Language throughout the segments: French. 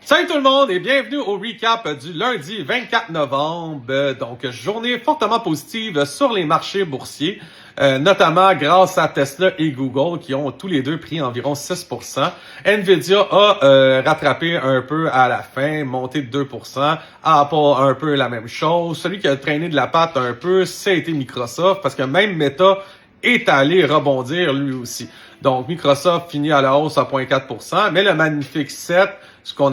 Salut tout le monde et bienvenue au recap du lundi 24 novembre. Donc, journée fortement positive sur les marchés boursiers, notamment grâce à Tesla et Google qui ont tous les deux pris environ 6%. Nvidia a rattrapé un peu à la fin, monté de 2%. Apple un peu la même chose. Celui qui a traîné de la patte un peu, ça a été Microsoft parce que même Meta est allé rebondir lui aussi. Donc, Microsoft finit à la hausse à 0,4%, mais le magnifique 7, ce qu'on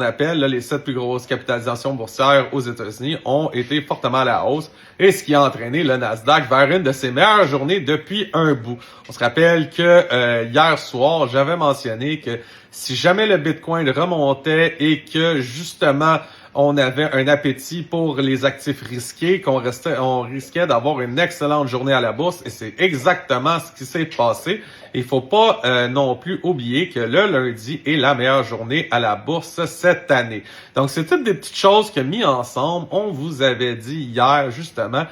appelle là, les 7 plus grosses capitalisations boursières aux États-Unis, ont été fortement à la hausse, et ce qui a entraîné le Nasdaq vers une de ses meilleures journées depuis un bout. On se rappelle que hier soir, j'avais mentionné que si jamais le Bitcoin remontait et que justement on avait un appétit pour les actifs risqués, on risquait d'avoir une excellente journée à la bourse, et c'est exactement ce qui s'est passé. Il faut pas non plus oublier que le lundi est la meilleure journée à la bourse cette année. Donc, c'est toutes des petites choses que mis ensemble, on vous avait dit hier justement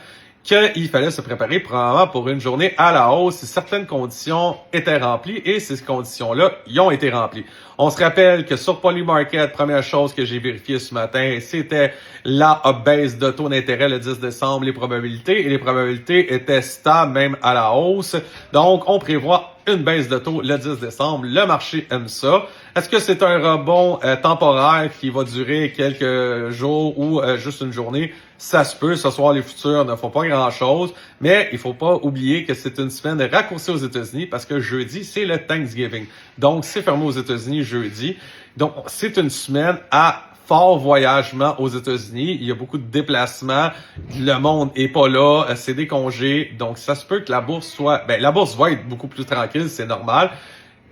qu'il fallait se préparer probablement pour une journée à la hausse si certaines conditions étaient remplies, et ces conditions-là y ont été remplies. On se rappelle que sur Polymarket, première chose que j'ai vérifiée ce matin, c'était la baisse de taux d'intérêt le 10 décembre, les probabilités étaient stables même à la hausse. Donc, on prévoit une baisse de taux le 10 décembre. Le marché aime ça. Est-ce que c'est un rebond temporaire qui va durer quelques jours ou juste une journée? Ça se peut. Ce soir, les futurs ne font pas grand-chose. Mais il faut pas oublier que c'est une semaine raccourcie aux États-Unis parce que jeudi, c'est le Thanksgiving. Donc, c'est fermé aux États-Unis jeudi. Donc, c'est une semaine à fort voyagement aux États-Unis. Il y a beaucoup de déplacements. Le monde est pas là. C'est des congés. Donc, ça se peut que la bourse soit... la bourse va être beaucoup plus tranquille. C'est normal.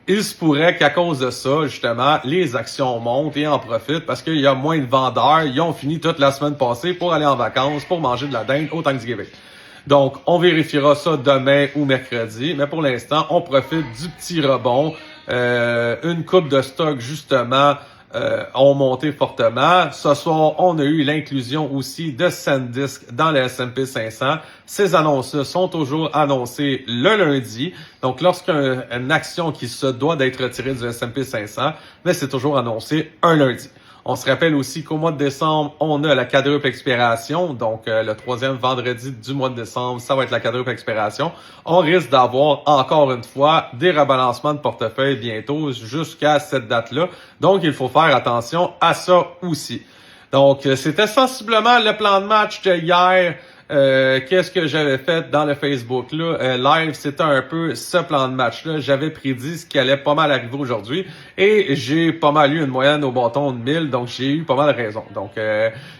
Il se pourrait qu'à cause de ça, justement, les actions montent et en profitent parce qu'il y a moins de vendeurs. Ils ont fini toute la semaine passée pour aller en vacances, pour manger de la dinde au Thanksgiving. Donc, on vérifiera ça demain ou mercredi. Mais pour l'instant, on profite du petit rebond. Une coupe de stock, justement, ont monté fortement. Ce soir, on a eu l'inclusion aussi de SanDisk dans le S&P 500. Ces annonces sont toujours annoncées le lundi. Donc, lorsqu'une action qui se doit d'être retirée du S&P 500, mais c'est toujours annoncé un lundi. On se rappelle aussi qu'au mois de décembre, on a la quadruple expiration. Donc, le troisième vendredi du mois de décembre, ça va être la quadruple expiration. On risque d'avoir encore une fois des rebalancements de portefeuille bientôt jusqu'à cette date-là. Donc, il faut faire attention à ça aussi. Donc, c'était sensiblement le plan de match de hier. Qu'est-ce que j'avais fait dans le Facebook là live, c'était un peu ce plan de match là. J'avais prédit ce qui allait pas mal arriver aujourd'hui et j'ai pas mal eu une moyenne au bâton de 1000, donc j'ai eu pas mal de raison. Donc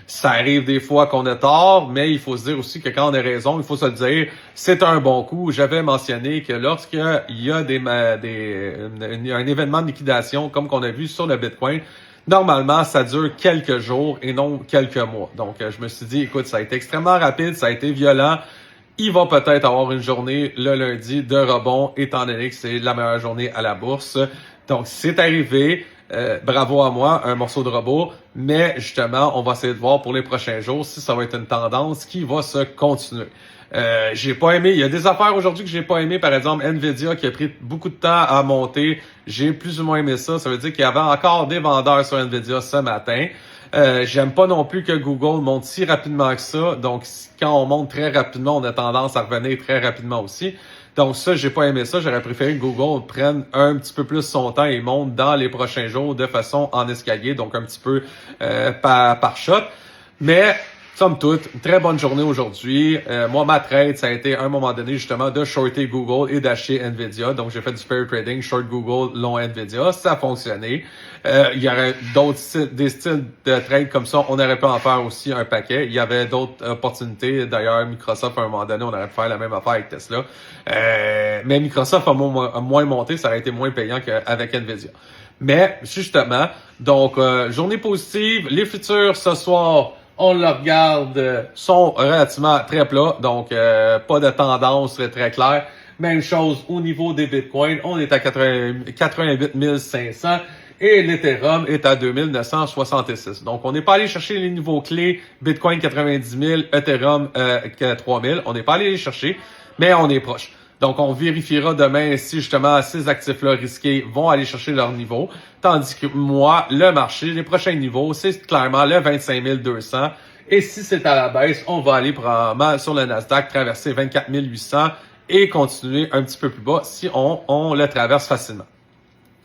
ça arrive des fois qu'on a tort, mais il faut se dire aussi que quand on a raison, il faut se le dire, c'est un bon coup. J'avais mentionné que lorsqu'il y a un événement de liquidation comme qu'on a vu sur le Bitcoin, normalement, ça dure quelques jours et non quelques mois. Donc, je me suis dit, écoute, ça a été extrêmement rapide, ça a été violent. Il va peut-être avoir une journée le lundi de rebond, étant donné que c'est la meilleure journée à la bourse. Donc, c'est arrivé. Bravo à moi, un morceau de robot. Mais justement, on va essayer de voir pour les prochains jours si ça va être une tendance qui va se continuer. J'ai pas aimé. Il y a des affaires aujourd'hui que j'ai pas aimé. Par exemple, Nvidia qui a pris beaucoup de temps à monter. J'ai plus ou moins aimé ça. Ça veut dire qu'il y avait encore des vendeurs sur Nvidia ce matin. J'aime pas non plus que Google monte si rapidement que ça. Donc, quand on monte très rapidement, on a tendance à revenir très rapidement aussi. Donc ça, j'ai pas aimé ça. J'aurais préféré que Google prenne un petit peu plus son temps et monte dans les prochains jours de façon en escalier. Donc, un petit peu par shot. Mais somme toute, une très bonne journée aujourd'hui. Moi, ma trade, ça a été à un moment donné justement de shorter Google et d'acheter Nvidia. Donc, j'ai fait du pair trading, short Google, long Nvidia. Ça a fonctionné. Il y aurait des styles de trade comme ça. On aurait pu en faire aussi un paquet. Il y avait d'autres opportunités. D'ailleurs, Microsoft, à un moment donné, on aurait pu faire la même affaire avec Tesla. Mais Microsoft a moins monté. Ça aurait été moins payant qu'avec Nvidia. Mais, justement, donc, journée positive. Les futurs ce soir, on le regarde, sont relativement très plats, donc pas de tendance très claire. Même chose au niveau des bitcoins, on est à 88 500 et l'Ethereum est à 2966. Donc on n'est pas allé chercher les niveaux clés, Bitcoin 90 000, Ethereum 3000, on n'est pas allé les chercher, mais on est proche. Donc, on vérifiera demain si justement ces actifs-là risqués vont aller chercher leur niveau. Tandis que moi, le marché, les prochains niveaux, c'est clairement le 25 200. Et si c'est à la baisse, on va aller probablement sur le Nasdaq traverser 24 800 et continuer un petit peu plus bas si on le traverse facilement.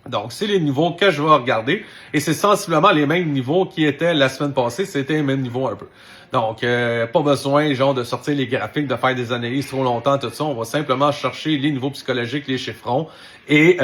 Donc, c'est les niveaux que je vais regarder. Et c'est sensiblement les mêmes niveaux qui étaient la semaine passée. C'était les mêmes niveaux un peu. Donc, pas besoin, genre, de sortir les graphiques, de faire des analyses trop longtemps, tout ça. On va simplement chercher les niveaux psychologiques, les chiffrons. Et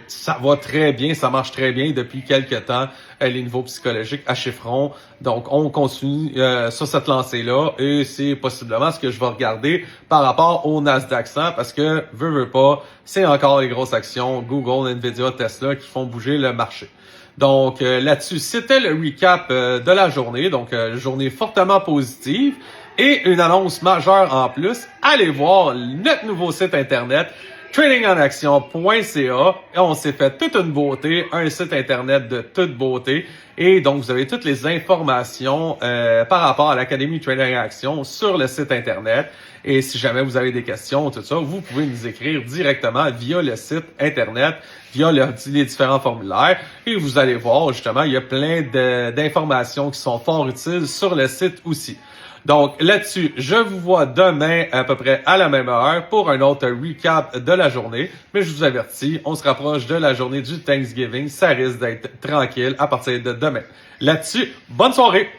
ça va très bien, ça marche très bien depuis quelques temps, les niveaux psychologiques à chiffrons. Donc, on continue sur cette lancée-là. Et c'est possiblement ce que je vais regarder par rapport au Nasdaq 100 parce que, veut pas, c'est encore les grosses actions, Google, Nvidia, Tesla qui font bouger le marché. Donc là-dessus, c'était le recap de la journée. Donc journée fortement positive et une annonce majeure en plus. Allez voir notre nouveau site internet tradingenaction.ca et on s'est fait toute une beauté, un site internet de toute beauté. Et donc, vous avez toutes les informations par rapport à l'Académie Trading Action sur le site internet. Et si jamais vous avez des questions, tout ça, vous pouvez nous écrire directement via le site internet, via les différents formulaires. Et vous allez voir, justement, il y a plein d'informations qui sont fort utiles sur le site aussi. Donc là-dessus, je vous vois demain à peu près à la même heure pour un autre recap de la journée. Mais je vous avertis, on se rapproche de la journée du Thanksgiving. Ça risque d'être tranquille à partir de demain. Là-dessus, bonne soirée!